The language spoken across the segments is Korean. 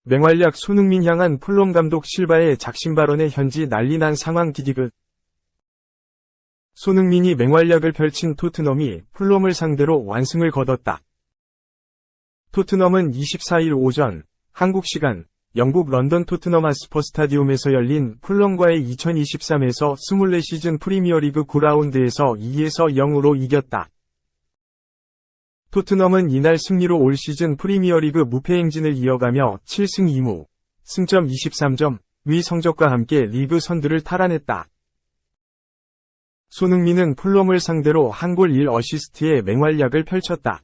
맹활약 손흥민 향한 풀럼 감독 실바의 작심 발언에 현지 난리 난 상황 디디귿. 손흥민이 맹활약을 펼친 토트넘이 풀럼을 상대로 완승을 거뒀다. 토트넘은 24일 오전 한국 시간 영국 런던 토트넘 핫스퍼 스타디움에서 열린 풀럼과의 2023에서 24시즌 프리미어리그 9라운드에서 2에서 0으로 이겼다. 토트넘은 이날 승리로 올 시즌 프리미어리그 무패 행진을 이어가며 7승 2무, 승점 23점, 위 성적과 함께 리그 선두를 탈환했다. 손흥민은 풀럼을 상대로 한 골 1어시스트의 맹활약을 펼쳤다.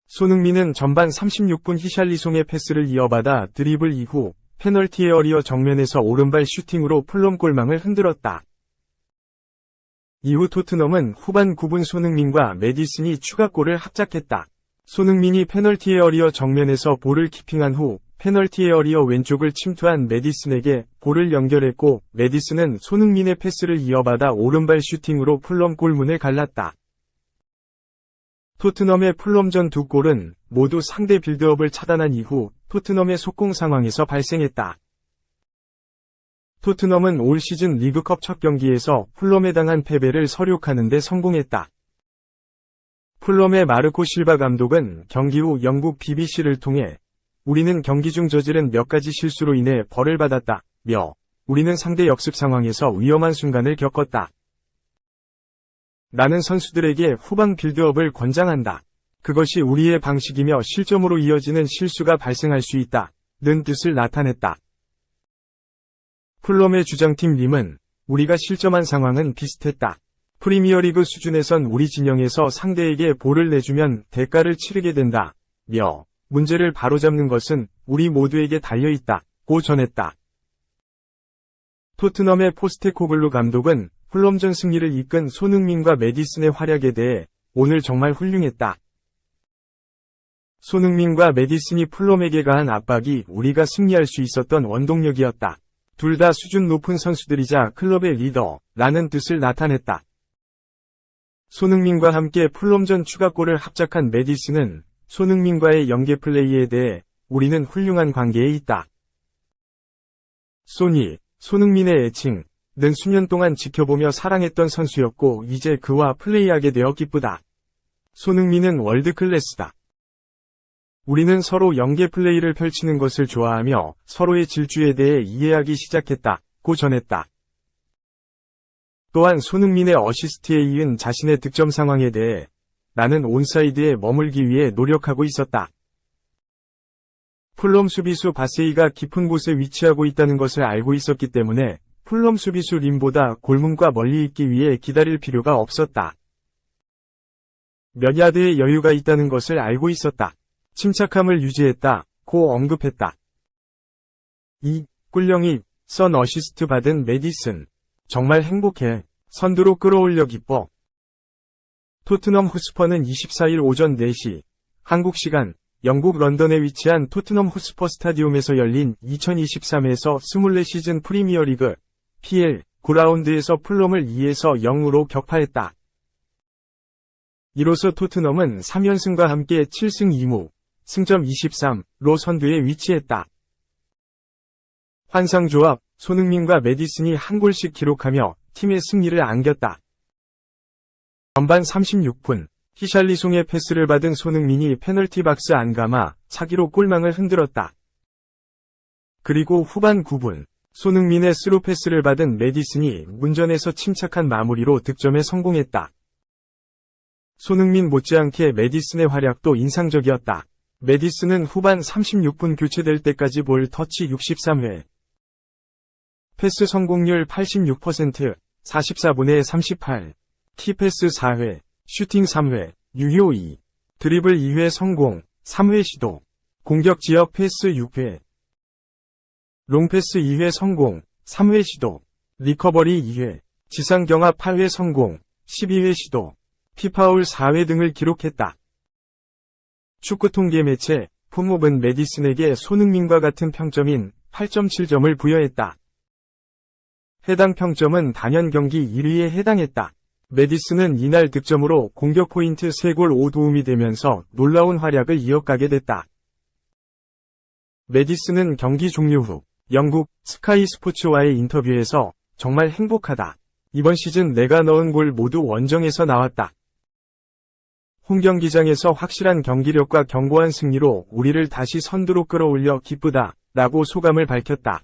손흥민은 전반 36분 히샬리송의 패스를 이어받아 드리블 이후 페널티 에어리어 정면에서 오른발 슈팅으로 풀럼 골망을 흔들었다. 이후 토트넘은 후반 9분 손흥민과 메디슨이 추가골을 합작했다. 손흥민이 페널티 에어리어 정면에서 볼을 키핑한 후 페널티 에어리어 왼쪽을 침투한 메디슨에게 볼을 연결했고 메디슨은 손흥민의 패스를 이어받아 오른발 슈팅으로 풀럼 골문을 갈랐다. 토트넘의 풀럼전 두 골은 모두 상대 빌드업을 차단한 이후 토트넘의 속공 상황에서 발생했다. 토트넘은 올 시즌 리그컵 첫 경기에서 풀럼에 당한 패배를 설욕하는 데 성공했다. 풀럼의 마르코 실바 감독은 경기 후 영국 BBC를 통해 우리는 경기 중 저지른 몇 가지 실수로 인해 벌을 받았다 며 우리는 상대 역습 상황에서 위험한 순간을 겪었다. 나는 선수들에게 후방 빌드업을 권장한다. 그것이 우리의 방식이며 실점으로 이어지는 실수가 발생할 수 있다. 는 뜻을 나타냈다. 풀럼의 주장팀 림은 우리가 실점한 상황은 비슷했다. 프리미어리그 수준에선 우리 진영에서 상대에게 볼을 내주면 대가를 치르게 된다. 며 문제를 바로잡는 것은 우리 모두에게 달려있다. 고 전했다. 토트넘의 포스테코글루 감독은 풀럼전 승리를 이끈 손흥민과 메디슨의 활약에 대해 오늘 정말 훌륭했다. 손흥민과 메디슨이 풀럼에게 가한 압박이 우리가 승리할 수 있었던 원동력이었다. 둘 다 수준 높은 선수들이자 클럽의 리더라는 뜻을 나타냈다. 손흥민과 함께 풀럼전 추가골을 합작한 메디슨은 손흥민과의 연계 플레이에 대해 우리는 훌륭한 관계에 있다. 손흥민의 애칭 는 수년 동안 지켜보며 사랑했던 선수였고 이제 그와 플레이하게 되어 기쁘다. 손흥민은 월드클래스다. 우리는 서로 연계 플레이를 펼치는 것을 좋아하며 서로의 질주에 대해 이해하기 시작했다. 고 전했다. 또한 손흥민의 어시스트에 이은 자신의 득점 상황에 대해 나는 온사이드에 머물기 위해 노력하고 있었다. 풀럼 수비수 바세이가 깊은 곳에 위치하고 있다는 것을 알고 있었기 때문에 풀럼 수비수 림보다 골문과 멀리 있기 위해 기다릴 필요가 없었다. 몇 야드의 여유가 있다는 것을 알고 있었다. 침착함을 유지했다. 고 언급했다. 꿀영이 선 어시스트 받은 메디슨. 정말 행복해. 선두로 끌어올려 기뻐. 토트넘 호스퍼는 24일 오전 4시 한국 시간 영국 런던에 위치한 토트넘 호스퍼 스타디움에서 열린 2023에서 24시즌 프리미어리그 PL 9라운드에서 풀럼을 2에서 0으로 격파했다. 이로써 토트넘은 3연승과 함께 7승 2무, 승점 23로 선두에 위치했다. 환상조합, 손흥민과 메디슨이 한 골씩 기록하며 팀의 승리를 안겼다. 전반 36분, 히샬리송의 패스를 받은 손흥민이 페널티 박스 안감아 차기로 골망을 흔들었다. 그리고 후반 9분, 손흥민의 스루 패스를 받은 메디슨이 문전에서 침착한 마무리로 득점에 성공했다. 손흥민 못지않게 메디슨의 활약도 인상적이었다. 메디슨은 후반 36분 교체될 때까지 볼 터치 63회, 패스 성공률 86%, 44분에 38, 키패스 4회, 슈팅 3회, 유효 2, 드리블 2회 성공, 3회 시도, 공격 지역 패스 6회, 롱패스 2회 성공, 3회 시도, 리커버리 2회, 지상 경합 8회 성공, 12회 시도, 피파울 4회 등을 기록했다. 축구 통계 매체 폼업은 메디슨에게 손흥민과 같은 평점인 8.7점을 부여했다. 해당 평점은 단연 경기 1위에 해당했다. 메디슨은 이날 득점으로 공격 포인트 3골 5도움이 되면서 놀라운 활약을 이어가게 됐다. 메디슨은 경기 종료 후 영국 스카이 스포츠와의 인터뷰에서 정말 행복하다. 이번 시즌 내가 넣은 골 모두 원정에서 나왔다. 홈경기장에서 확실한 경기력과 견고한 승리로 우리를 다시 선두로 끌어올려 기쁘다 라고 소감을 밝혔다.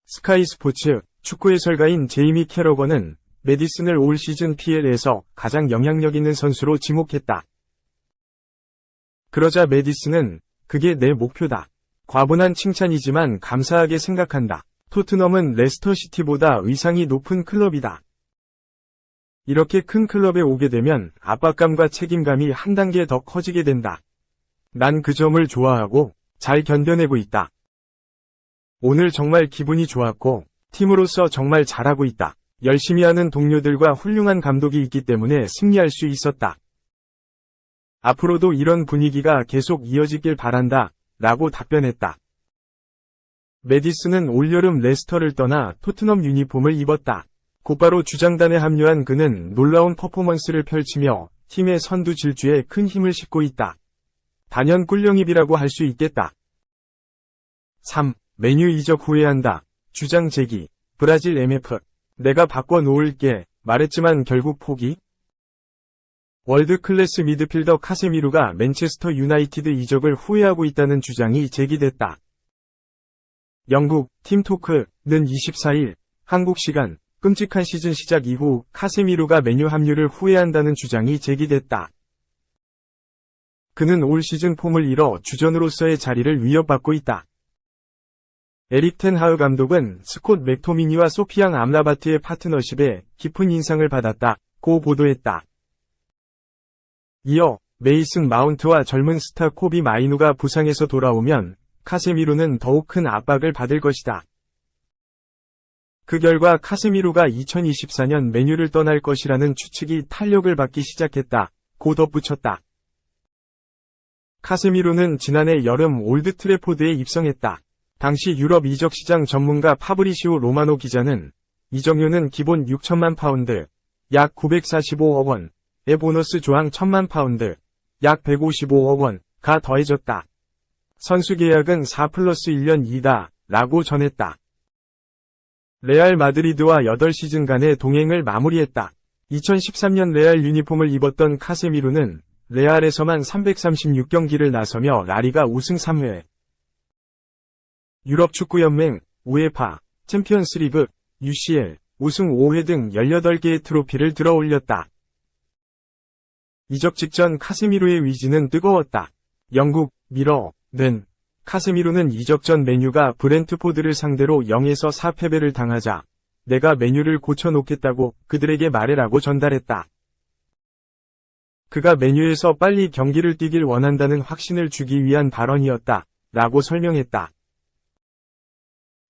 스카이 스포츠 축구 해설가인 제이미 캐러건은 메디슨을 올 시즌 PL에서 가장 영향력 있는 선수로 지목했다. 그러자 메디슨은 그게 내 목표다. 과분한 칭찬이지만 감사하게 생각한다. 토트넘은 레스터시티보다 위상이 높은 클럽이다. 이렇게 큰 클럽에 오게 되면 압박감과 책임감이 한 단계 더 커지게 된다. 난 그 점을 좋아하고 잘 견뎌내고 있다. 오늘 정말 기분이 좋았고 팀으로서 정말 잘하고 있다. 열심히 하는 동료들과 훌륭한 감독이 있기 때문에 승리할 수 있었다. 앞으로도 이런 분위기가 계속 이어지길 바란다 라고 답변했다. 메디슨은 올여름 레스터를 떠나 토트넘 유니폼을 입었다. 곧바로 주장단에 합류한 그는 놀라운 퍼포먼스를 펼치며 팀의 선두 질주에 큰 힘을 싣고 있다. 단연 꿀영입이라고 할 수 있겠다. 3. 메뉴 이적 후회한다. 주장 제기. 브라질 MF. 내가 바꿔놓을게 말했지만 결국 포기? 월드클래스 미드필더 카세미루가 맨체스터 유나이티드 이적을 후회하고 있다는 주장이 제기됐다. 영국 팀토크는 24일 한국 시간 끔찍한 시즌 시작 이후 카세미루가 맨유 합류를 후회한다는 주장이 제기됐다. 그는 올 시즌 폼을 잃어 주전으로서의 자리를 위협받고 있다. 에릭 텐 하흐 감독은 스콧 맥토미니와 소피앙 암라바트의 파트너십에 깊은 인상을 받았다고 보도했다. 이어 메이슨 마운트와 젊은 스타 코비 마이누가 부상에서 돌아오면 카세미루는 더욱 큰 압박을 받을 것이다. 그 결과 카세미루가 2024년 맨유를 떠날 것이라는 추측이 탄력을 받기 시작했다고 덧붙였다. 카세미루는 지난해 여름 올드 트래포드에 입성했다. 당시 유럽 이적 시장 전문가 파브리시오 로마노 기자는 이적료는 기본 6천만 파운드, 약 945억 원의 보너스 조항 1천만 파운드, 약 155억 원가 더해졌다. 선수 계약은 4+1년 2다 라고 전했다. 레알 마드리드와 8시즌간의 동행을 마무리했다. 2013년 레알 유니폼을 입었던 카세미루는 레알에서만 336경기를 나서며 라리가 우승 3회, 유럽축구연맹, 우에파, 챔피언스리그, UCL, 우승 5회 등 18개의 트로피를 들어올렸다. 이적 직전 카세미루의 위지는 뜨거웠다. 영국, 미러는 카세미루는 이적 전 맨유가 브렌트포드를 상대로 0에서 4패배를 당하자 내가 맨유를 고쳐놓겠다고 그들에게 말해라고 전달했다. 그가 맨유에서 빨리 경기를 뛰길 원한다는 확신을 주기 위한 발언이었다 라고 설명했다.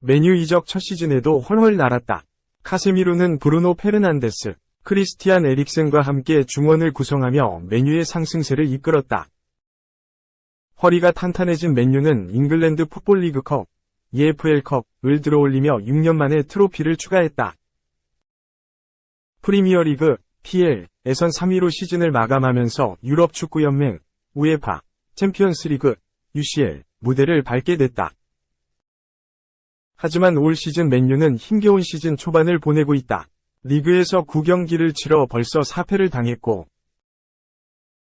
맨유 이적 첫 시즌에도 훨훨 날았다. 카세미루는 브루노 페르난데스, 크리스티안 에릭센과 함께 중원을 구성하며 맨유의 상승세를 이끌었다. 허리가 탄탄해진 맨유는 잉글랜드 풋볼 리그컵, EFL컵을 들어올리며 6년 만에 트로피를 추가했다. 프리미어리그, PL에선 3위로 시즌을 마감하면서 유럽 축구연맹, 우에파, 챔피언스리그, UCL 무대를 밟게 됐다. 하지만 올 시즌 맨유는 힘겨운 시즌 초반을 보내고 있다. 리그에서 9경기를 치러 벌써 4패를 당했고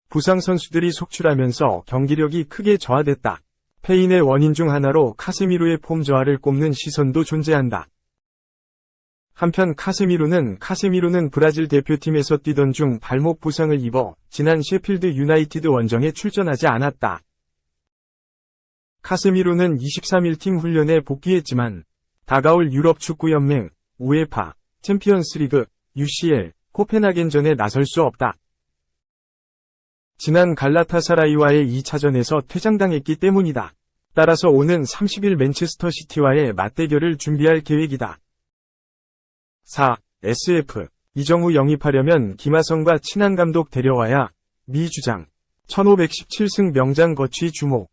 부상 선수들이 속출하면서 경기력이 크게 저하됐다. 패인의 원인 중 하나로 카세미루의 폼 저하를 꼽는 시선도 존재한다. 한편 카세미루는 브라질 대표팀에서 뛰던 중 발목 부상을 입어 지난 셰필드 유나이티드 원정에 출전하지 않았다. 카세미루는 23일 팀 훈련에 복귀했지만 다가올 유럽 축구연맹, 우에파, 챔피언스리그, UCL, 코펜하겐전에 나설 수 없다. 지난 갈라타사라이와의 2차전에서 퇴장당했기 때문이다. 따라서 오는 30일 맨체스터 시티와의 맞대결을 준비할 계획이다. 4. SF. 이정후 영입하려면 김하성과 친한 감독 데려와야. 미 주장. 1517승 명장 거취 주목.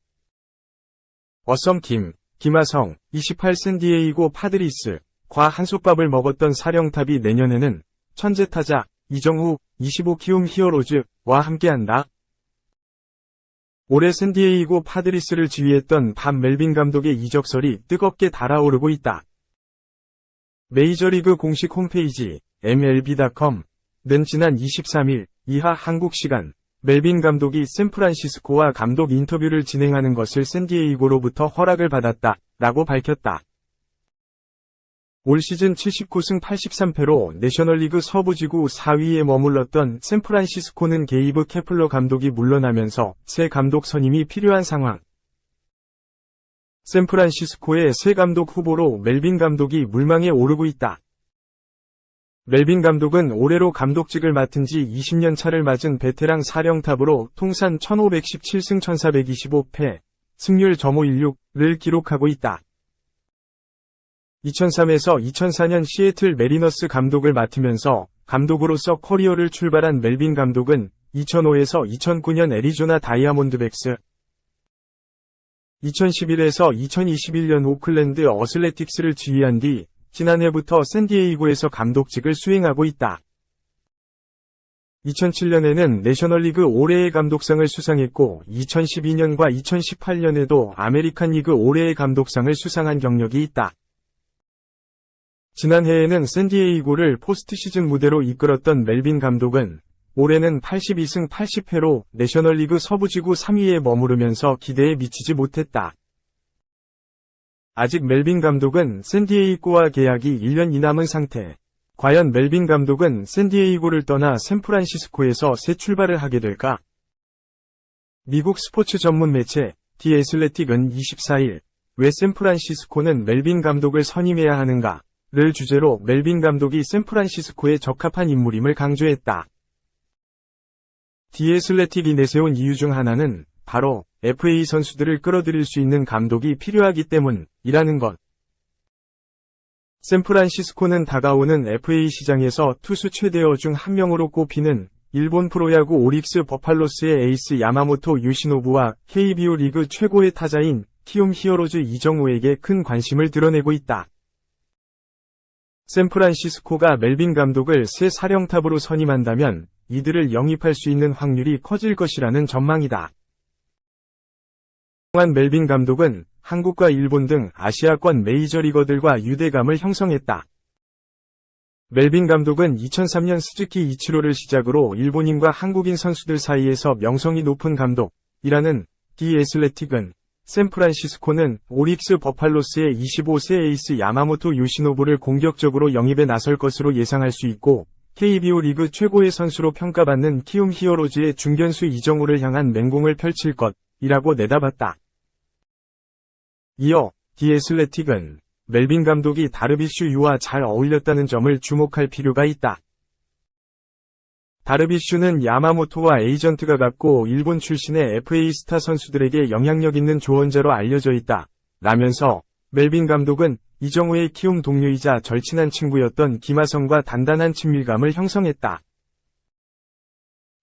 어썸팀. 김하성, 28 샌디에이고 파드리스, 과 한솥밥을 먹었던 사령탑이 내년에는 천재타자 이정우 25키움 히어로즈와 함께한다. 올해 샌디에이고 파드리스를 지휘했던 밥 멜빈 감독의 이적설이 뜨겁게 달아오르고 있다. 메이저리그 공식 홈페이지 MLB.com는 지난 23일 이하 한국 시간 멜빈 감독이 샌프란시스코와 감독 인터뷰를 진행하는 것을 샌디에이고로부터 허락을 받았다 라고 밝혔다. 올 시즌 79승 83패로 내셔널리그 서부지구 4위에 머물렀던 샌프란시스코는 게이브 케플러 감독이 물러나면서 새 감독 선임이 필요한 상황. 샌프란시스코의 새 감독 후보로 멜빈 감독이 물망에 오르고 있다. 멜빈 감독은 올해로 감독직을 맡은 지 20년 차를 맞은 베테랑 사령탑으로 통산 1517승 1425패, 승률 .516를 기록하고 있다. 2003에서 2004년 시애틀 메리너스 감독을 맡으면서 감독으로서 커리어를 출발한 멜빈 감독은 2005에서 2009년 애리조나 다이아몬드백스, 2011에서 2021년 오클랜드 어슬레틱스를 지휘한 뒤 지난해부터 샌디에이고에서 감독직을 수행하고 있다. 2007년에는 내셔널리그 올해의 감독상을 수상했고 2012년과 2018년에도 아메리칸 리그 올해의 감독상을 수상한 경력이 있다. 지난해에는 샌디에이고를 포스트시즌 무대로 이끌었던 멜빈 감독은 올해는 82승 80패로 내셔널리그 서부지구 3위에 머무르면서 기대에 미치지 못했다. 아직 멜빈 감독은 샌디에이고와 계약이 1년이 남은 상태. 과연 멜빈 감독은 샌디에이고를 떠나 샌프란시스코에서 새 출발을 하게 될까? 미국 스포츠 전문 매체 디 애슬레틱은 24일 왜 샌프란시스코는 멜빈 감독을 선임해야 하는가? 를 주제로 멜빈 감독이 샌프란시스코에 적합한 인물임을 강조했다. 디 애슬레틱이 내세운 이유 중 하나는 바로 FA 선수들을 끌어들일 수 있는 감독이 필요하기 때문이라는 것. 샌프란시스코는 다가오는 FA 시장에서 투수 최대어 중 한 명으로 꼽히는 일본 프로야구 오릭스 버팔로스의 에이스 야마모토 요시노부와 KBO 리그 최고의 타자인 키움 히어로즈 이정우에게 큰 관심을 드러내고 있다. 샌프란시스코가 멜빈 감독을 새 사령탑으로 선임한다면 이들을 영입할 수 있는 확률이 커질 것이라는 전망이다. 또한 멜빈 감독은 한국과 일본 등 아시아권 메이저리거들과 유대감을 형성했다. 멜빈 감독은 2003년 스즈키 이치로를 시작으로 일본인과 한국인 선수들 사이에서 명성이 높은 감독이라는 디 애슬레틱은 샌프란시스코는 오릭스 버팔로스의 25세 에이스 야마모토 요시노부를 공격적으로 영입에 나설 것으로 예상할 수 있고 KBO 리그 최고의 선수로 평가받는 키움 히어로즈의 중견수 이정우를 향한 맹공을 펼칠 것이라고 내다봤다. 이어 디 애슬레틱은 멜빈 감독이 다르비슈 유와 잘 어울렸다는 점을 주목할 필요가 있다. 다르비슈는 야마모토와 에이전트가 같고 일본 출신의 FA 스타 선수들에게 영향력 있는 조언자로 알려져 있다. 라면서 멜빈 감독은 이정우의 키움 동료이자 절친한 친구였던 김하성과 단단한 친밀감을 형성했다.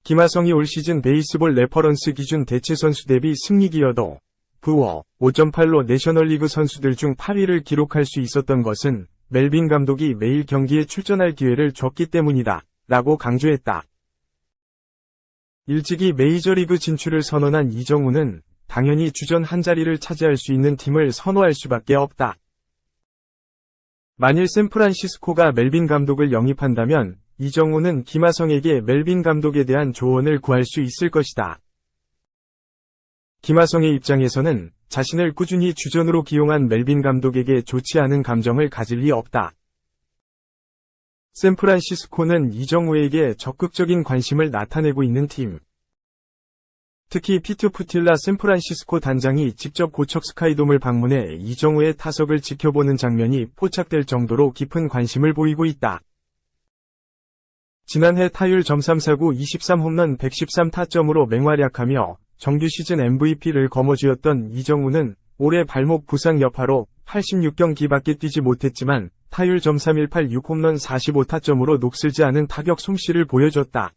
김하성이 올 시즌 베이스볼 레퍼런스 기준 대체 선수 대비 승리기여도 부워 5.8로 내셔널리그 선수들 중 8위를 기록할 수 있었던 것은 멜빈 감독이 매일 경기에 출전할 기회를 줬기 때문이다. 라고 강조했다. 일찍이 메이저리그 진출을 선언한 이정우는 당연히 주전 한 자리를 차지할 수 있는 팀을 선호할 수밖에 없다. 만일 샌프란시스코가 멜빈 감독을 영입한다면 이정우는 김하성에게 멜빈 감독에 대한 조언을 구할 수 있을 것이다. 김하성의 입장에서는 자신을 꾸준히 주전으로 기용한 멜빈 감독에게 좋지 않은 감정을 가질 리 없다. 샌프란시스코는 이정우에게 적극적인 관심을 나타내고 있는 팀. 특히 피트 푸틸라 샌프란시스코 단장이 직접 고척 스카이돔을 방문해 이정우의 타석을 지켜보는 장면이 포착될 정도로 깊은 관심을 보이고 있다. 지난해 타율 .349 23홈런 113타점으로 맹활약하며 정규 시즌 MVP를 거머쥐었던 이정우는 올해 발목 부상 여파로 86경기밖에 뛰지 못했지만 타율 .318 6홈런 45타점으로 녹슬지 않은 타격 솜씨를 보여줬다.